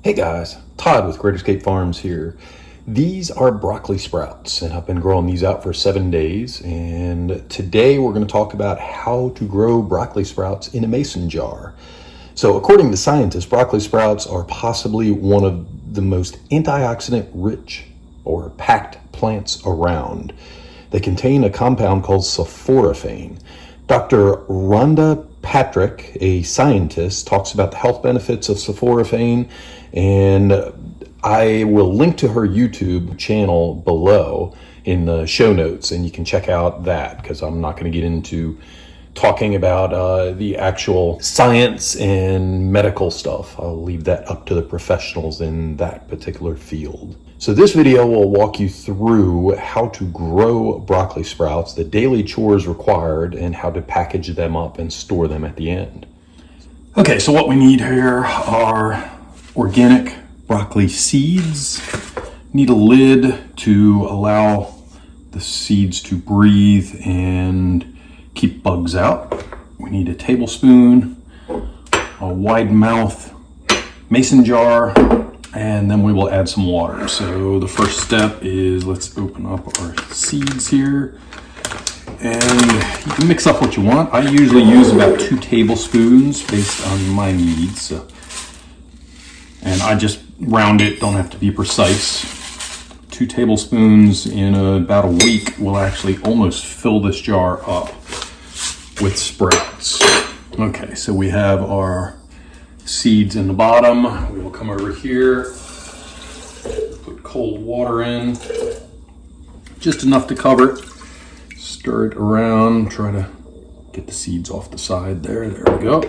Hey guys, Todd with Great Escape Farms here. These are broccoli sprouts, and I've been growing these out for 7 days. And today we're going to talk about how to grow broccoli sprouts in a mason jar. So according to scientists, broccoli sprouts are possibly one of the most antioxidant rich or packed plants around. They contain a compound called sulforaphane. Dr. Rhonda Patrick, a scientist, talks about the health benefits of sulforaphane, and I will link to her YouTube channel below in the show notes, and you can check out that, because I'm not going to get into talking about the actual science and medical stuff. I'll leave that up to the professionals in that particular field. So this video will walk you through how to grow broccoli sprouts, the daily chores required, and how to package them up and store them at the end. Okay, so what we need here are organic broccoli seeds. Need a lid to allow the seeds to breathe and keep bugs out. We need a tablespoon, a wide mouth mason jar, and then we will add some water. So the first step is, let's open up our seeds here. And you can mix up what you want. I usually use about 2 tablespoons based on my needs. And I just round it, don't have to be precise. 2 tablespoons in about a week will actually almost fill this jar up with sprouts. Okay, so we have our seeds in the bottom. We will come over here, put cold water in, just enough to cover it. Stir it around, try to get the seeds off the side there. There we go.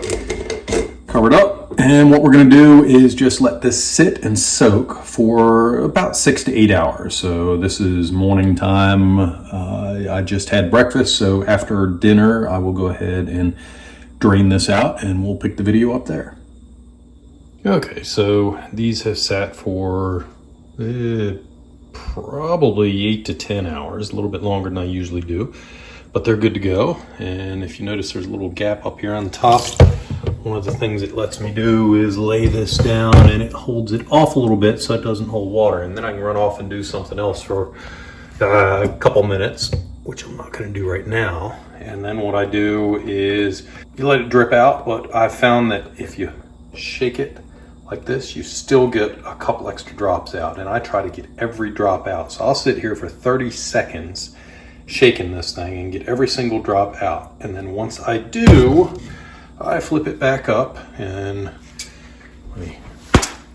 Cover it up. And what we're going to do is just let this sit and soak for about 6 to 8 hours. So this is morning time. I just had breakfast, so after dinner I will go ahead and drain this out, and we'll pick the video up there. Okay, so these have sat for probably 8 to 10 hours, a little bit longer than I usually do, but they're good to go. And if you notice, there's a little gap up here on the top. One of the things it lets me do is lay this down, and it holds it off a little bit so it doesn't hold water, and then I can run off and do something else for a couple minutes, which I'm not going to do right now. And then what I do is you let it drip out, but I've found that if you shake it like this, you still get a couple extra drops out, and I try to get every drop out. So I'll sit here for 30 seconds shaking this thing and get every single drop out, and then once I do, I flip it back up, and let me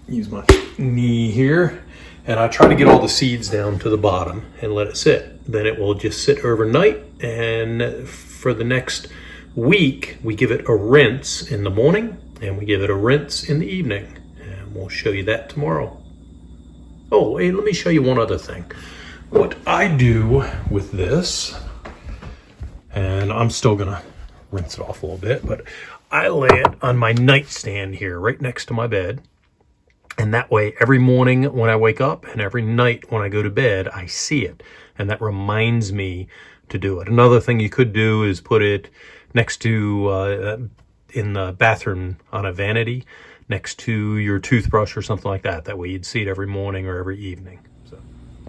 use my knee here, and I try to get all the seeds down to the bottom and let it sit. Then it will just sit overnight, and for the next week we give it a rinse in the morning and we give it a rinse in the evening, and we'll show you that tomorrow. Oh, hey, let me show you one other thing. What I do with this, and I'm still gonna rinse it off a little bit, but I lay it on my nightstand here right next to my bed, and that way every morning when I wake up and every night when I go to bed I see it, and that reminds me to do it. Another thing you could do is put it next to in the bathroom on a vanity next to your toothbrush or something like that. That way you'd see it every morning or every evening.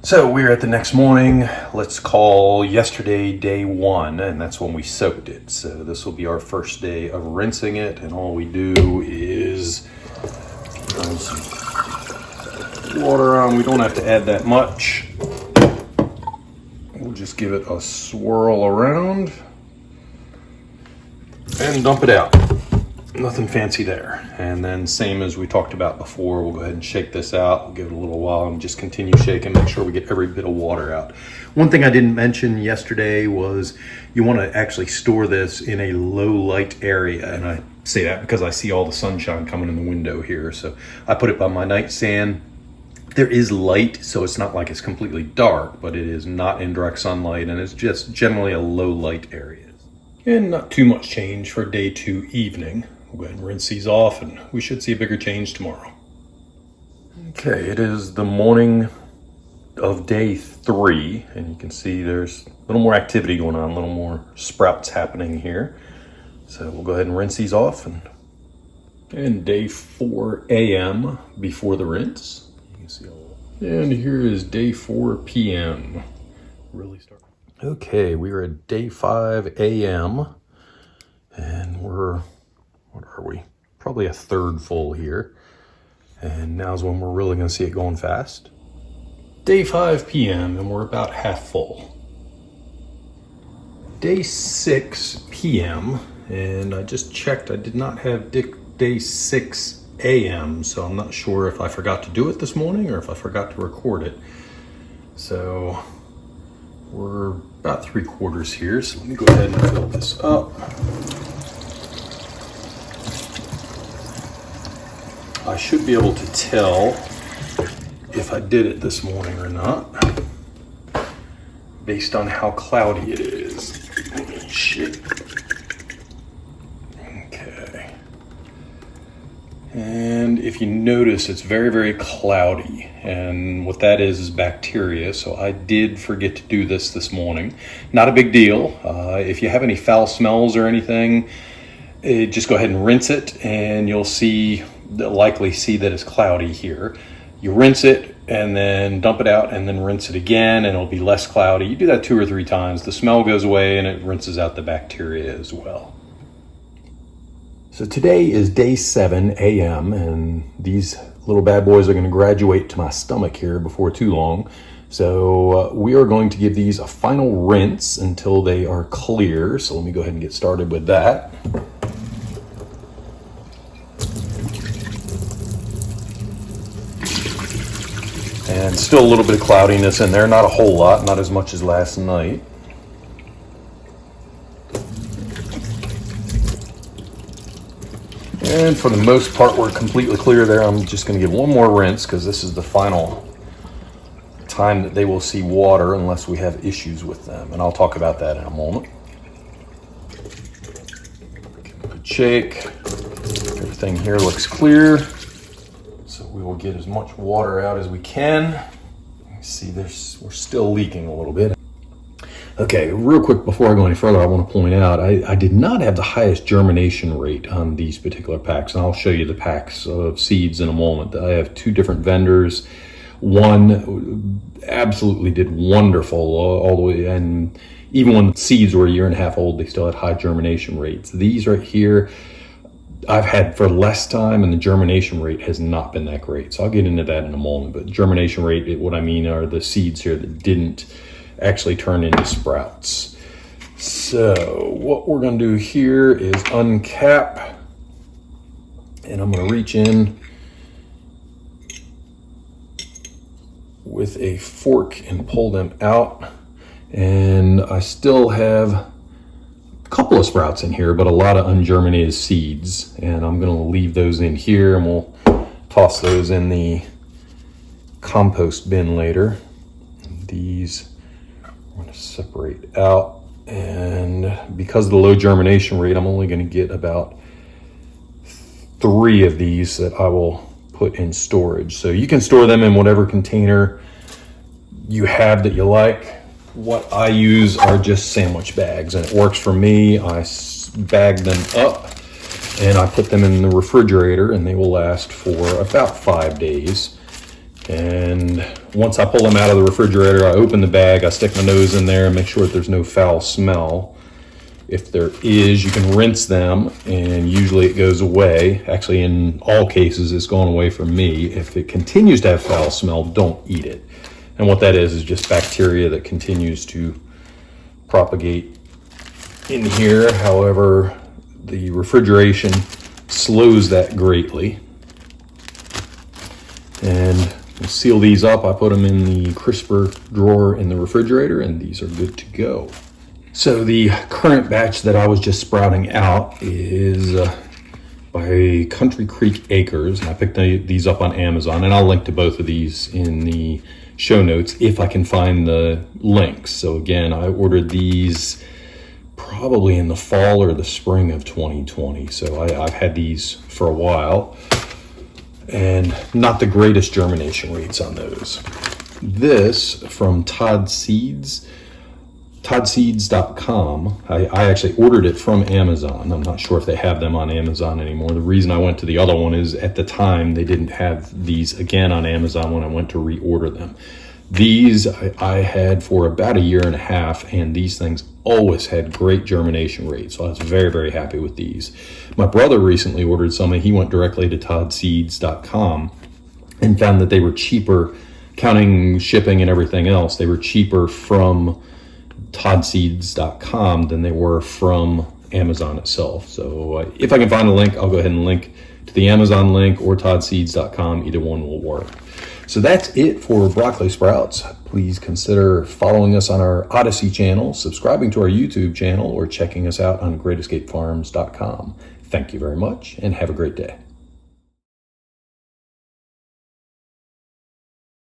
So we're at the next morning. Let's call yesterday day 1, and that's when we soaked it. So this will be our first day of rinsing it, and all we do is throw some water on. We don't have to add that much. We'll just give it a swirl around and dump it out. Nothing fancy there. And then same as we talked about before, we'll go ahead and shake this out. We'll give it a little while and just continue shaking, make sure we get every bit of water out. One thing I didn't mention yesterday was you want to actually store this in a low light area. And I say that because I see all the sunshine coming in the window here. So I put it by my nightstand. There is light, so it's not like it's completely dark, but it is not in direct sunlight, and it's just generally a low light area. And not too much change for day 2 evening. We'll go ahead and rinse these off, and we should see a bigger change tomorrow. Okay, it is the morning of day 3, and you can see there's a little more activity going on, a little more sprouts happening here. So we'll go ahead and rinse these off and And day 4 a.m. before the rinse. You can see all. And here is day 4 p.m. Really start. Okay, we are at day 5 a.m. and we're, what are we? Probably a third full here. And now's when we're really gonna see it going fast. Day 5 p.m. and we're about half full. Day 6 p.m. and I just checked, I did not have day 6 a.m. so I'm not sure if I forgot to do it this morning or if I forgot to record it. So we're about 3/4 here, so let me go ahead and fill this up. I should be able to tell if I did it this morning or not based on how cloudy it is. Shit. Okay. And if you notice, it's very, very cloudy. And what that is bacteria. So I did forget to do this morning. Not a big deal. If you have any foul smells or anything, just go ahead and rinse it and you'll likely see that it's cloudy here. You rinse it and then dump it out and then rinse it again and it'll be less cloudy. You do that 2 or 3 times. The smell goes away and it rinses out the bacteria as well. So today is day 7 a.m. and these little bad boys are going to graduate to my stomach here before too long. So we are going to give these a final rinse until they are clear. So let me go ahead and get started with that. And still a little bit of cloudiness in there, not a whole lot, not as much as last night. And for the most part, we're completely clear there. I'm just going to give one more rinse because this is the final time that they will see water unless we have issues with them. And I'll talk about that in a moment. Give a good shake. Everything here looks clear. So we will get as much water out as we can. See, we're still leaking a little bit. Okay, real quick before I go any further, I want to point out I did not have the highest germination rate on these particular packs, and I'll show you the packs of seeds in a moment. I have 2 different vendors. One absolutely did wonderful all the way, and even when the seeds were 1.5 years old, they still had high germination rates. These right here, I've had for less time and the germination rate has not been that great. So I'll get into that in a moment, but germination rate, what I mean are the seeds here that didn't actually turn into sprouts. So what we're going to do here is uncap, and I'm going to reach in with a fork and pull them out. And I still have a couple of sprouts in here, but a lot of ungerminated seeds, and I'm going to leave those in here and we'll toss those in the compost bin later. These I'm going to separate out, and because of the low germination rate, I'm only going to get about 3 of these that I will put in storage. So you can store them in whatever container you have that you like. What I use are just sandwich bags, and it works for me. I bag them up and I put them in the refrigerator, and they will last for about 5 days. And once I pull them out of the refrigerator, I open the bag, I stick my nose in there and make sure that there's no foul smell. If there is, you can rinse them and usually it goes away. Actually, in all cases, it's gone away from me. If it continues to have foul smell, don't eat it. And what that is just bacteria that continues to propagate in here. However, the refrigeration slows that greatly. And we'll seal these up. I put them in the crisper drawer in the refrigerator, and these are good to go. So the current batch that I was just sprouting out is by Country Creek Acres. And I picked these up on Amazon, and I'll link to both of these in the show notes if I can find the links. So again, I ordered these probably in the fall or the spring of 2020. So I've had these for a while, and not the greatest germination rates on those. This from Todd Seeds, toddseeds.com. I actually ordered it from Amazon. I'm not sure if they have them on Amazon anymore. The reason I went to the other one is at the time they didn't have these again on Amazon when I went to reorder them. These I had for about a year and a half, and these things always had great germination rates. So I was very, very happy with these. My brother recently ordered some, and he went directly to toddseeds.com and found that they were cheaper, counting shipping and everything else. They were cheaper from toddseeds.com than they were from Amazon itself. So if I can find a link, I'll go ahead and link to the Amazon link or toddseeds.com. Either one will work. So that's it for broccoli sprouts. Please consider following us on our Odyssey channel, subscribing to our YouTube channel, or checking us out on greatescapefarms.com. Thank you very much and have a great day.